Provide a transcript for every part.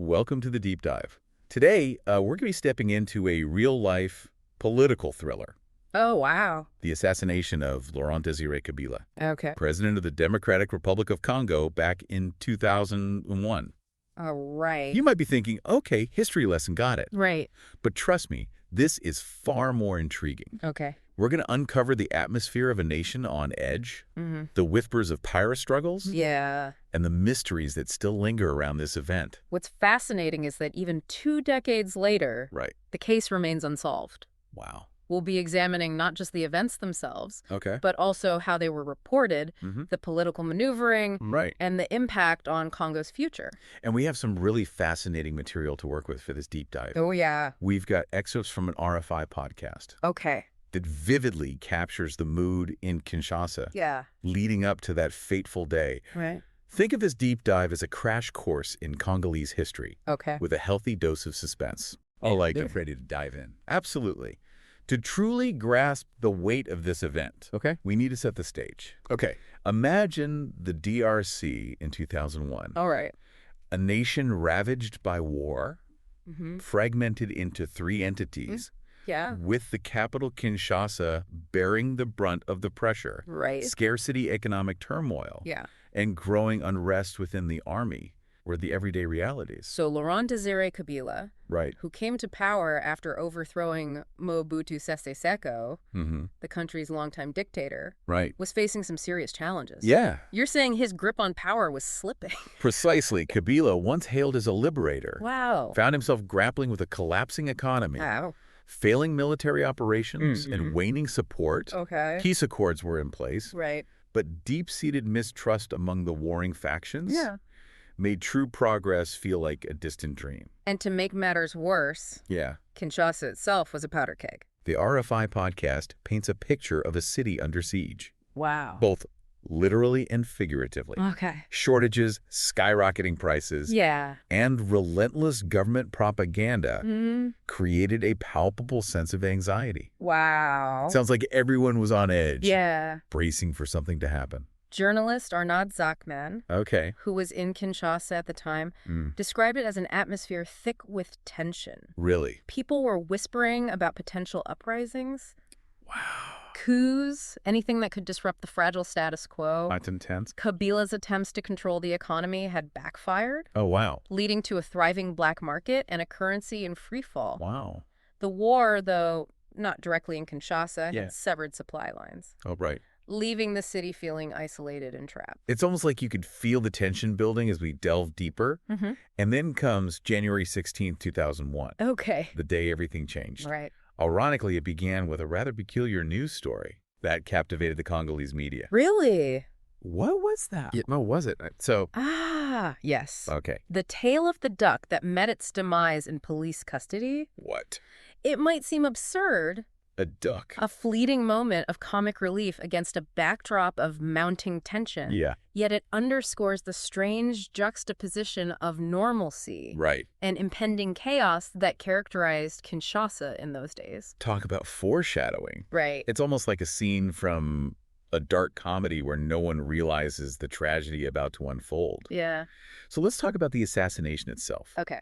Welcome to the Deep Dive. Today, we're going to be stepping into a real-life political thriller. Oh, wow. The assassination of Laurent-Désiré Kabila, Okay. president of the Democratic Republic of Congo back in 2001. All right. You might be thinking, okay, history lesson, got it. Right. But trust me, this is far more intriguing. Okay. We're going to uncover the atmosphere of a nation on edge, the whispers of power struggles, Yeah. and the mysteries that still linger around this event. What's fascinating is that even 2 decades later, Right. the case remains unsolved. Wow. We'll be examining not just the events themselves, Okay. but also how they were reported, the political maneuvering, Right. and the impact on Congo's future. And we have some really fascinating material to work with for this deep dive. Oh, yeah. We've got excerpts from an RFI podcast Okay. that vividly captures the mood in Kinshasa Yeah. leading up to that fateful day. Right. Think of this deep dive as a crash course in Congolese history Okay. with a healthy dose of suspense. They're ready to dive in. Absolutely. To truly grasp the weight of this event, Okay. we need to set the stage. Okay. Imagine the DRC in 2001, All right. a nation ravaged by war, Mm-hmm. fragmented into 3 entities, Yeah. with the capital Kinshasa bearing the brunt of the pressure, Right. scarcity, economic turmoil, Yeah. and growing unrest within the army were the everyday realities. So Laurent-Désiré Kabila, Right. who came to power after overthrowing Mobutu Sese Seko, Mm-hmm. the country's longtime dictator, Right. was facing some serious challenges. Yeah, You're saying his grip on power was slipping. precisely. Kabila, once hailed as a liberator, Wow. found himself grappling with a collapsing economy, Wow. failing military operations, and waning support. Okay. Peace accords were in place, Right. but deep-seated mistrust among the warring factions Yeah. made true progress feel like a distant dream. And to make matters worse, Yeah. Kinshasa itself was a powder keg. The RFI podcast paints a picture of a city under siege, Wow. both literally and figuratively. Okay. Shortages, skyrocketing prices, Yeah. and relentless government propaganda Mm. created a palpable sense of anxiety. Wow. Sounds like everyone was on edge, Yeah. bracing for something to happen. Journalist Arnaud Zajtman, Okay. who was in Kinshasa at the time, Mm. described it as an atmosphere thick with tension. Really? People were whispering about potential uprisings, Wow. coups, anything that could disrupt the fragile status quo. That's intense. Kabila's attempts to control the economy had backfired, Oh, wow. leading to a thriving black market and a currency in freefall. Wow. The war, though not directly in Kinshasa, Yeah. had severed supply lines, Oh, right. leaving the city feeling isolated and trapped. It's almost like you could feel the tension building as we delve deeper. Mm-hmm. And then comes January 16th, 2001, Okay. the day everything changed. Right. Ironically, it began with a rather peculiar news story that captivated the Congolese media. Really? What was that? Yeah, what was it? So, Ah, yes. Okay. The tale of the duck that met its demise in police custody. What? It might seem absurd, A duck. a fleeting moment of comic relief against a backdrop of mounting tension. Yeah, Yet it underscores the strange juxtaposition of normalcy right. and impending chaos that characterized Kinshasa in those days. Talk about foreshadowing. Right. It's almost like a scene from a dark comedy where no one realizes the tragedy about to unfold. Yeah. So let's talk about the assassination itself. Okay.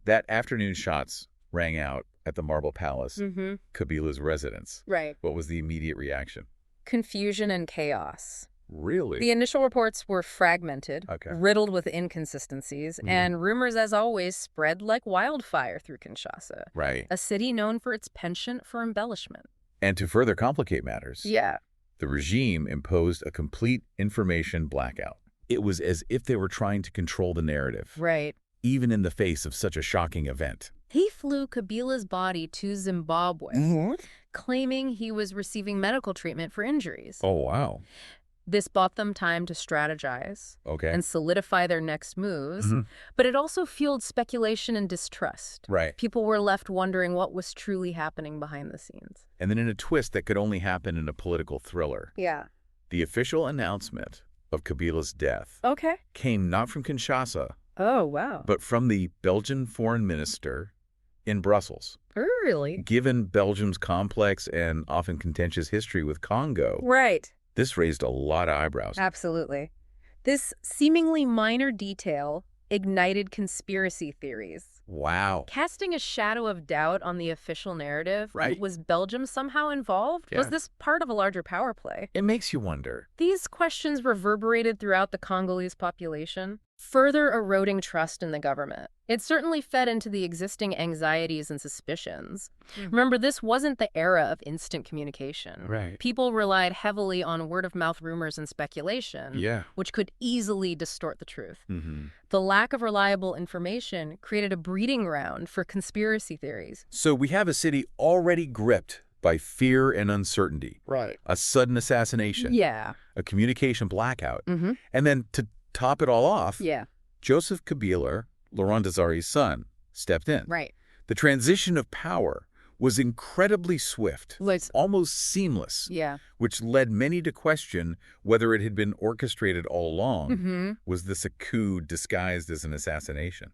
That afternoon shots rang out at the Marble Palace, Mm-hmm. Kabila's residence. Right. What was the immediate reaction? Confusion and chaos. Really? The initial reports were fragmented, Okay. riddled with inconsistencies, and rumors, as always, spread like wildfire through Kinshasa, Right. a city known for its penchant for embellishment. And to further complicate matters, Yeah. the regime imposed a complete information blackout. It was as if they were trying to control the narrative, Right. even in the face of such a shocking event. He flew Kabila's body to Zimbabwe, claiming he was receiving medical treatment for injuries. Oh, wow. This bought them time to strategize Okay. and solidify their next moves, but it also fueled speculation and distrust. Right. People were left wondering what was truly happening behind the scenes. And then in a twist that could only happen in a political thriller, Yeah. the official announcement of Kabila's death Okay. came not from Kinshasa, Oh, wow. but from the Belgian foreign minister in Brussels. Really? Given Belgium's complex and often contentious history with Congo, Right. this raised a lot of eyebrows. Absolutely. This seemingly minor detail ignited conspiracy theories. Wow. Casting a shadow of doubt on the official narrative. Right. Was Belgium somehow involved? Yeah. Was this part of a larger power play? It makes you wonder. These questions reverberated throughout the Congolese population, further eroding trust in the government. It certainly fed into the existing anxieties and suspicions. Remember, this wasn't the era of instant communication. Right. People relied heavily on word-of-mouth rumors and speculation, Yeah. which could easily distort the truth. Mm-hmm. The lack of reliable information created a breeding ground for conspiracy theories. So we have a city already gripped by fear and uncertainty. Right. A sudden assassination. Yeah. A communication blackout. Mm-hmm. And then to top it all off, Yeah. Joseph Kabila, Laurent-Désiré's son, stepped in. Right. The transition of power was incredibly swift, almost seamless, Yeah. which led many to question whether it had been orchestrated all along. Mm-hmm. Was this a coup disguised as an assassination?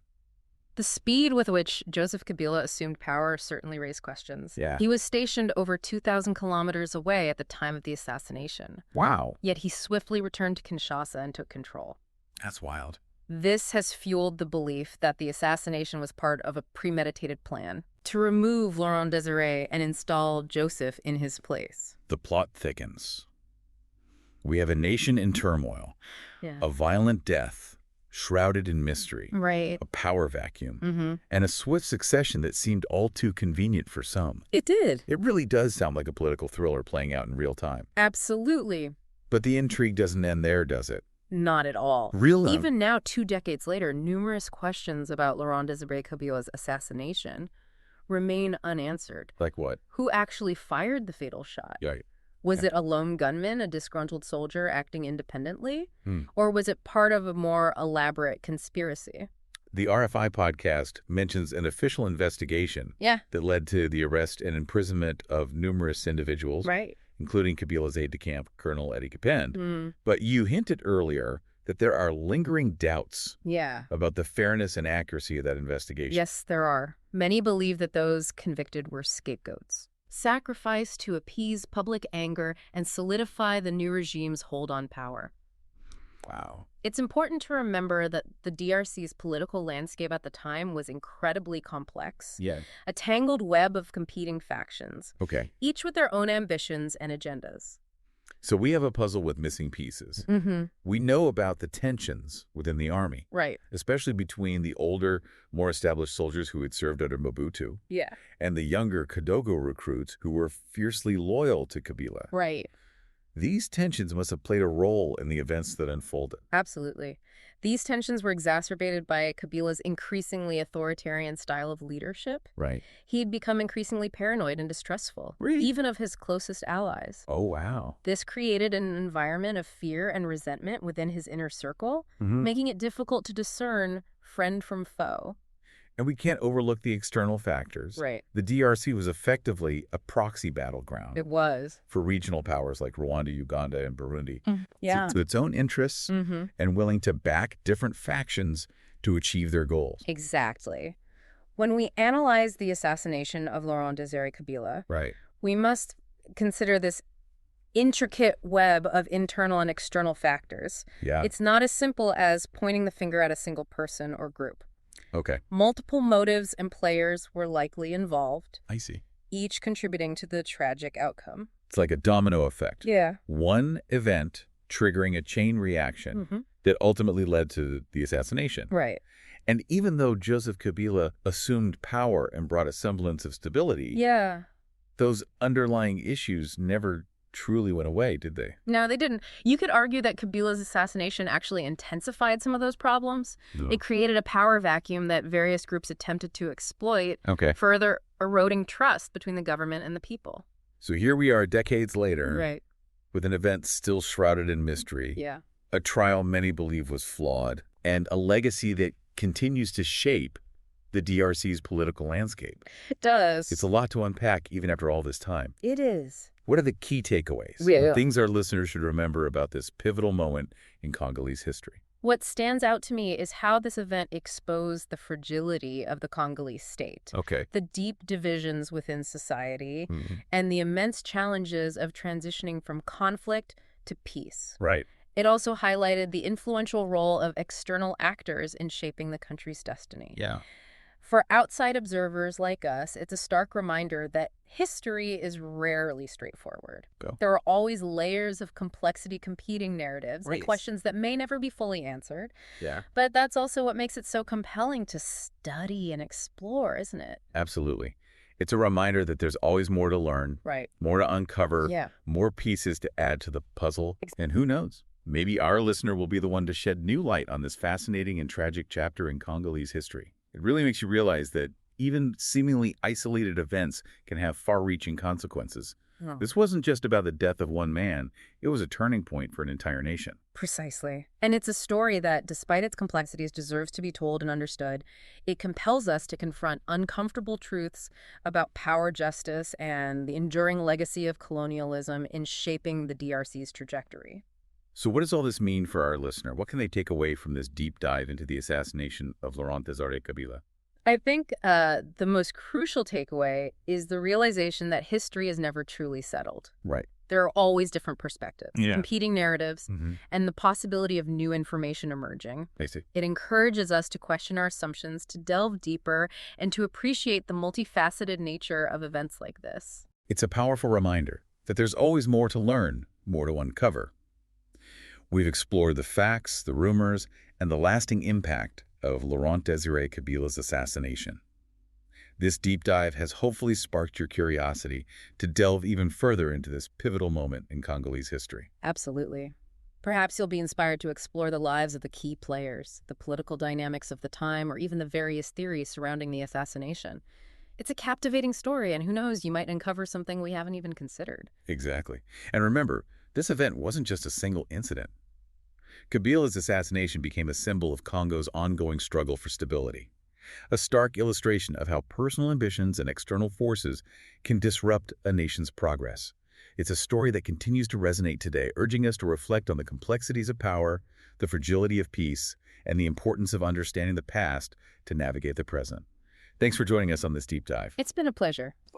The speed with which Joseph Kabila assumed power certainly raised questions. Yeah. He was stationed over 2,000 kilometers away at the time of the assassination. Wow. Yet he swiftly returned to Kinshasa and took control. That's wild. This has fueled the belief that the assassination was part of a premeditated plan to remove Laurent-Désiré and install Joseph in his place. The plot thickens. We have a nation in turmoil, Yeah. a violent death, shrouded in mystery, Right. a power vacuum, Mm-hmm. and a swift succession that seemed all too convenient for some. It did. It really does sound like a political thriller playing out in real time. Absolutely. But the intrigue doesn't end there, does it? Not at all. Really? Even now, 2 decades later, numerous questions about Laurent-Désiré Kabila's assassination remain unanswered. Like what? Who actually fired the fatal shot? Yeah. Was it a lone gunman, a disgruntled soldier acting independently? Hmm. Or was it part of a more elaborate conspiracy? The RFI podcast mentions an official investigation Yeah. that led to the arrest and imprisonment of numerous individuals, Right. including Kabila's aide-de-camp, Colonel Eddie Kapend. Mm. But you hinted earlier that there are lingering doubts Yeah. about the fairness and accuracy of that investigation. Yes, there are. Many believe that those convicted were scapegoats, sacrificed to appease public anger and solidify the new regime's hold on power. Wow. It's important to remember that the DRC's political landscape at the time was incredibly complex, Yeah. a tangled web of competing factions, Okay. each with their own ambitions and agendas. So we have a puzzle with missing pieces. Mm-hmm. We know about the tensions within the army, Right. especially between the older, more established soldiers who had served under Mobutu Yeah. and the younger Kadogo recruits who were fiercely loyal to Kabila. Right. These tensions must have played a role in the events that unfolded. Absolutely. These tensions were exacerbated by Kabila's increasingly authoritarian style of leadership. Right. He'd become increasingly paranoid and distrustful, Really? even of his closest allies. Oh, wow. This created an environment of fear and resentment within his inner circle, making it difficult to discern friend from foe. And we can't overlook the external factors. Right. The DRC was effectively a proxy battleground It was. for regional powers like Rwanda, Uganda, and Burundi. Yeah. To its own interests Mm-hmm. and willing to back different factions to achieve their goals. Exactly. When we analyze the assassination of Laurent-Désiré Kabila, Right. we must consider this intricate web of internal and external factors. Yeah. It's not as simple as pointing the finger at a single person or group. Okay. Multiple motives and players were likely involved, I see. each contributing to the tragic outcome. It's like a domino effect. Yeah. One event triggering a chain reaction Mm-hmm. that ultimately led to the assassination. Right. And even though Joseph Kabila assumed power and brought a semblance of stability, Yeah. those underlying issues never truly went away, did they? No, they didn't. You could argue that Kabila's assassination actually intensified some of those problems. No. It created a power vacuum that various groups attempted to exploit, Okay. further eroding trust between the government and the people. So here we are decades later Right. with an event still shrouded in mystery, Yeah. a trial many believe was flawed, and a legacy that continues to shape the DRC's political landscape. It does. It's a lot to unpack even after all this time. It is. What are the key takeaways? Yeah. Things our listeners should remember about this pivotal moment in Congolese history? What stands out to me is how this event exposed the fragility of the Congolese state, Okay. the deep divisions within society, Mhm. and the immense challenges of transitioning from conflict to peace. Right. It also highlighted the influential role of external actors in shaping the country's destiny. Yeah. For outside observers like us, it's a stark reminder that history is rarely straightforward. There are always layers of complexity, competing narratives, and questions that may never be fully answered. Yeah. But that's also what makes it so compelling to study and explore, isn't it? Absolutely. It's a reminder that there's always more to learn, more to uncover, more pieces to add to the puzzle. And who knows? Maybe our listener will be the one to shed new light on this fascinating and tragic chapter in Congolese history. It really makes you realize that even seemingly isolated events can have far-reaching consequences. This wasn't just about the death of one man. It was a turning point for an entire nation. Precisely. And it's a story that, despite its complexities, deserves to be told and understood. It compels us to confront uncomfortable truths about power, justice, and the enduring legacy of colonialism in shaping the DRC's trajectory. So what does all this mean for our listener? What can they take away from this deep dive into the assassination of Laurent-Désiré Kabila? I think the most crucial takeaway is the realization that history is never truly settled. There are always different perspectives, competing narratives, and the possibility of new information emerging. It encourages us to question our assumptions, to delve deeper, and to appreciate the multifaceted nature of events like this. It's a powerful reminder that there's always more to learn, more to uncover. We've explored the facts, the rumors, and the lasting impact of Laurent-Désiré Kabila's assassination. This deep dive has hopefully sparked your curiosity to delve even further into this pivotal moment in Congolese history. Absolutely. Perhaps you'll be inspired to explore the lives of the key players, the political dynamics of the time, or even the various theories surrounding the assassination. It's a captivating story, and who knows, you might uncover something we haven't even considered. Exactly. And remember, this event wasn't just a single incident. Kabila's assassination became a symbol of Congo's ongoing struggle for stability, a stark illustration of how personal ambitions and external forces can disrupt a nation's progress. It's a story that continues to resonate today, urging us to reflect on the complexities of power, the fragility of peace, and the importance of understanding the past to navigate the present. Thanks for joining us on this deep dive. It's been a pleasure.